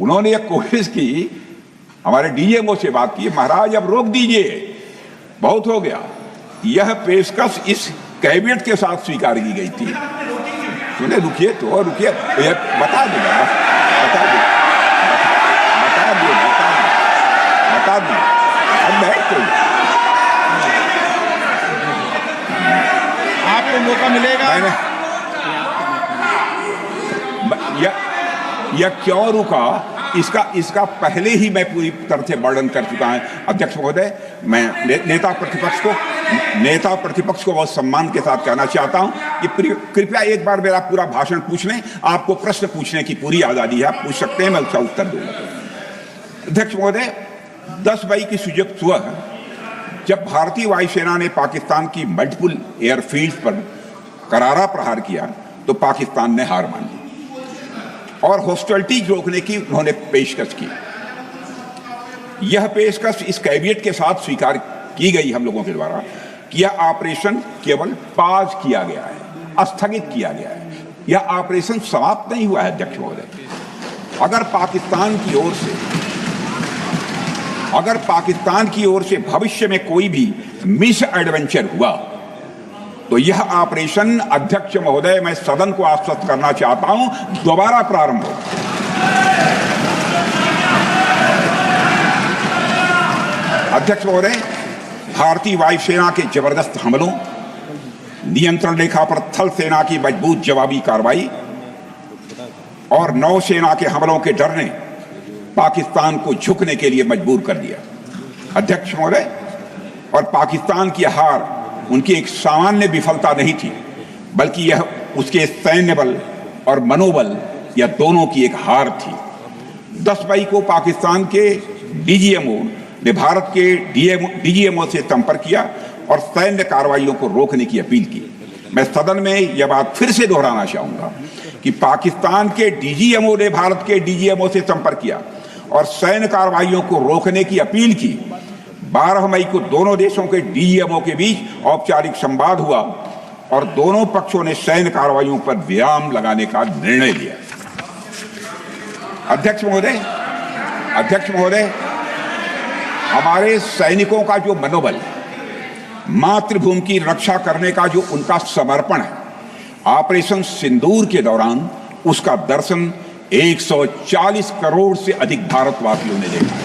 उन्होंने एक कोशिश की, हमारे डीएमओ से बात की, महाराज अब रोक दीजिए, बहुत हो गया। यह पेशकश इस कैबिनेट के साथ स्वीकार की गई थी। सुने, रुकिए तो रुकिए, बता दूंगा, अब बैठ तो आपको मौका मिलेगा। यह क्यों रुका, इसका पहले ही मैं पूरी तरह से वर्णन कर चुका हूं। अध्यक्ष महोदय, मैं नेता प्रतिपक्ष को बहुत सम्मान के साथ कहना चाहता हूं कि कृपया एक बार मेरा पूरा भाषण पूछ लें। आपको प्रश्न पूछने की पूरी आजादी है, आप पूछ सकते हैं, मैं उसका उत्तर दूंगा। अध्यक्ष महोदय, 10 मई की सुबह जब भारतीय वायुसेना ने पाकिस्तान की मल्टीपल एयरफील्ड पर करारा प्रहार किया तो पाकिस्तान ने हार मानी और हॉस्टिलिटी रोकने की उन्होंने पेशकश की। यह पेशकश इस कैबिनेट के साथ स्वीकार की गई हम लोगों के द्वारा कि यह ऑपरेशन केवल पाज किया गया है, स्थगित किया गया है। यह ऑपरेशन समाप्त नहीं हुआ है। अध्यक्ष महोदय, अगर पाकिस्तान की ओर से भविष्य में कोई भी मिस एडवेंचर हुआ तो यह ऑपरेशन, अध्यक्ष महोदय, मैं सदन को आश्वस्त करना चाहता हूं, दोबारा प्रारंभ हो। अध्यक्ष महोदय, भारतीय वायुसेना के जबरदस्त हमलों, नियंत्रण रेखा पर थल सेना की मजबूत जवाबी कार्रवाई और नौसेना के हमलों के डर ने पाकिस्तान को झुकने के लिए मजबूर कर दिया। अध्यक्ष महोदय, और पाकिस्तान की हार उनकी एक सामान्य विफलता नहीं थी, बल्कि यह उसके सैन्य बल और मनोबल, यह दोनों की एक हार थी। 10 मई को पाकिस्तान के डीजीएमओ ने भारत के डीजीएमओ से संपर्क किया और सैन्य कार्रवाइयों को रोकने की अपील की। मैं सदन में यह बात फिर से दोहराना चाहूंगा कि पाकिस्तान के डीजीएमओ ने भारत के डीजीएमओ से संपर्क किया और सैन्य कार्रवाइयों को रोकने की अपील की। 12 मई को दोनों देशों के डीजीएमओ के बीच औपचारिक संवाद हुआ और दोनों पक्षों ने सैन्य कार्रवाइयों पर विराम लगाने का निर्णय लिया। अध्यक्ष महोदय, हमारे सैनिकों का जो मनोबल, मातृभूमि की रक्षा करने का जो उनका समर्पण है, ऑपरेशन सिंदूर के दौरान उसका दर्शन 140 करोड़ से अधिक भारतवासियों ने देखा।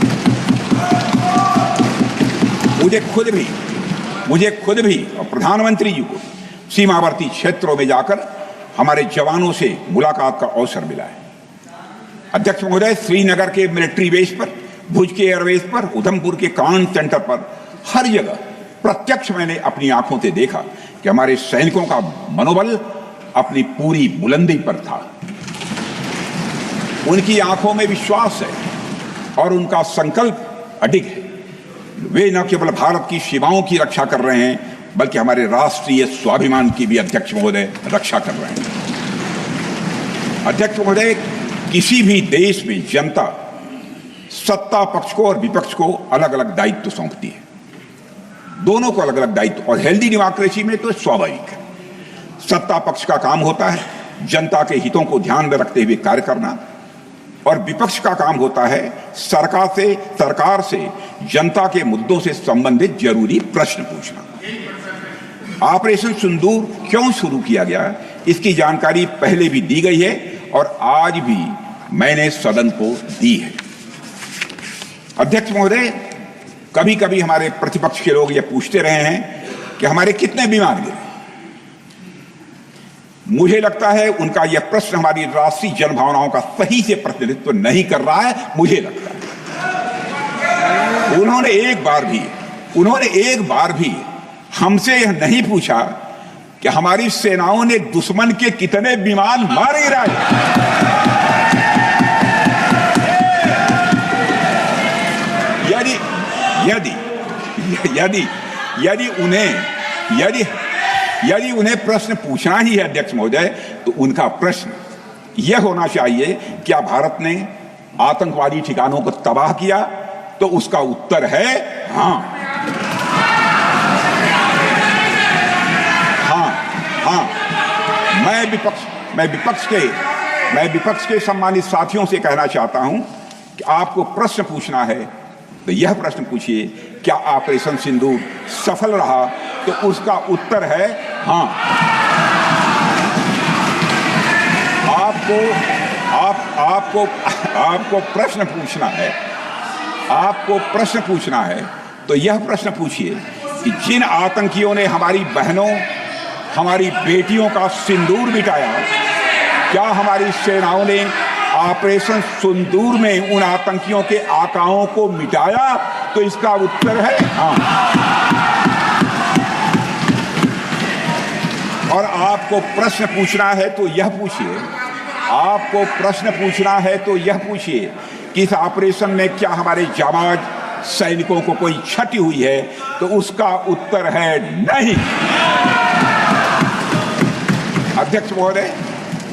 मुझे खुद भी और प्रधानमंत्री जी को सीमावर्ती क्षेत्रों में जाकर हमारे जवानों से मुलाकात का अवसर मिला है। अध्यक्ष महोदय, श्रीनगर के मिलिट्री बेस पर, भुज के एयरबेस पर, उधमपुर के कमांड सेंटर पर, हर जगह प्रत्यक्ष मैंने अपनी आंखों से देखा कि हमारे सैनिकों का मनोबल अपनी पूरी बुलंदी पर था। उनकी आंखों में विश्वास है और उनका संकल्प अडिग है। वे न केवल भारत की सीमाओं की रक्षा कर रहे हैं, बल्कि हमारे राष्ट्रीय स्वाभिमान की भी, अध्यक्ष महोदय, रक्षा कर रहे हैं। अध्यक्ष महोदय, किसी भी देश में जनता सत्ता पक्ष को और विपक्ष को अलग अलग दायित्व सौंपती है, दोनों को अलग अलग दायित्व, और हेल्दी डेमोक्रेसी में तो स्वाभाविक है। सत्ता पक्ष का काम होता है जनता के हितों को ध्यान में रखते हुए कार्य करना, और विपक्ष का काम होता है सरकार से जनता के मुद्दों से संबंधित जरूरी प्रश्न पूछना। ऑपरेशन सिंदूर क्यों शुरू किया गया, इसकी जानकारी पहले भी दी गई है और आज भी मैंने सदन को दी है। अध्यक्ष महोदय, कभी कभी हमारे प्रतिपक्ष के लोग ये पूछते रहे हैं कि हमारे कितने विमान गिरे। मुझे लगता है उनका यह प्रश्न हमारी राष्ट्रीय जनभावनाओं का सही से प्रतिनिधित्व नहीं कर रहा है। मुझे लगता है उन्होंने एक बार भी हमसे यह नहीं पूछा कि हमारी सेनाओं ने दुश्मन के कितने विमान मार गिराए। यदि उन्हें प्रश्न पूछना ही है अध्यक्ष महोदय, तो उनका प्रश्न यह होना चाहिए, क्या भारत ने आतंकवादी ठिकानों को तबाह किया? तो उसका उत्तर है हाँ। मैं विपक्ष के सम्मानित साथियों से कहना चाहता हूं कि आपको प्रश्न पूछना है तो यह प्रश्न पूछिए, क्या ऑपरेशन सिंदूर सफल रहा? तो उसका उत्तर है हाँ। आपको प्रश्न पूछना है, आपको प्रश्न पूछना है तो यह प्रश्न पूछिए कि जिन आतंकियों ने हमारी बहनों, हमारी बेटियों का सिंदूर मिटाया, क्या हमारी सेनाओं ने ऑपरेशन सिंदूर में उन आतंकियों के आकाओं को मिटाया? तो इसका उत्तर है हाँ। और आपको प्रश्न पूछना है तो यह पूछिए, आपको प्रश्न पूछना है तो यह पूछिए कि इस ऑपरेशन में क्या हमारे जाबाज सैनिकों को कोई क्षति हुई है? तो उसका उत्तर है नहीं। अध्यक्ष महोदय,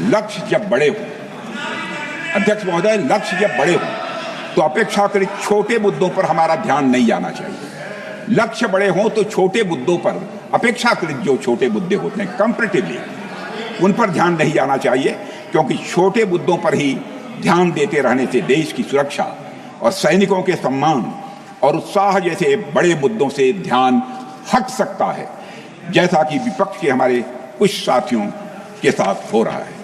लक्ष्य जब बड़े हो, अध्यक्ष महोदय, लक्ष्य जब बड़े हो तो अपेक्षाकृत छोटे मुद्दों पर हमारा ध्यान नहीं जाना चाहिए। लक्ष्य बड़े हों तो छोटे मुद्दों पर, अपेक्षाकृत जो छोटे मुद्दे होते हैं कंपैरेटिवली, उन पर ध्यान नहीं जाना चाहिए, क्योंकि छोटे मुद्दों पर ही ध्यान देते रहने से देश की सुरक्षा और सैनिकों के सम्मान और उत्साह जैसे बड़े मुद्दों से ध्यान हट सकता है, जैसा कि विपक्ष के हमारे कुछ साथियों के साथ हो रहा है।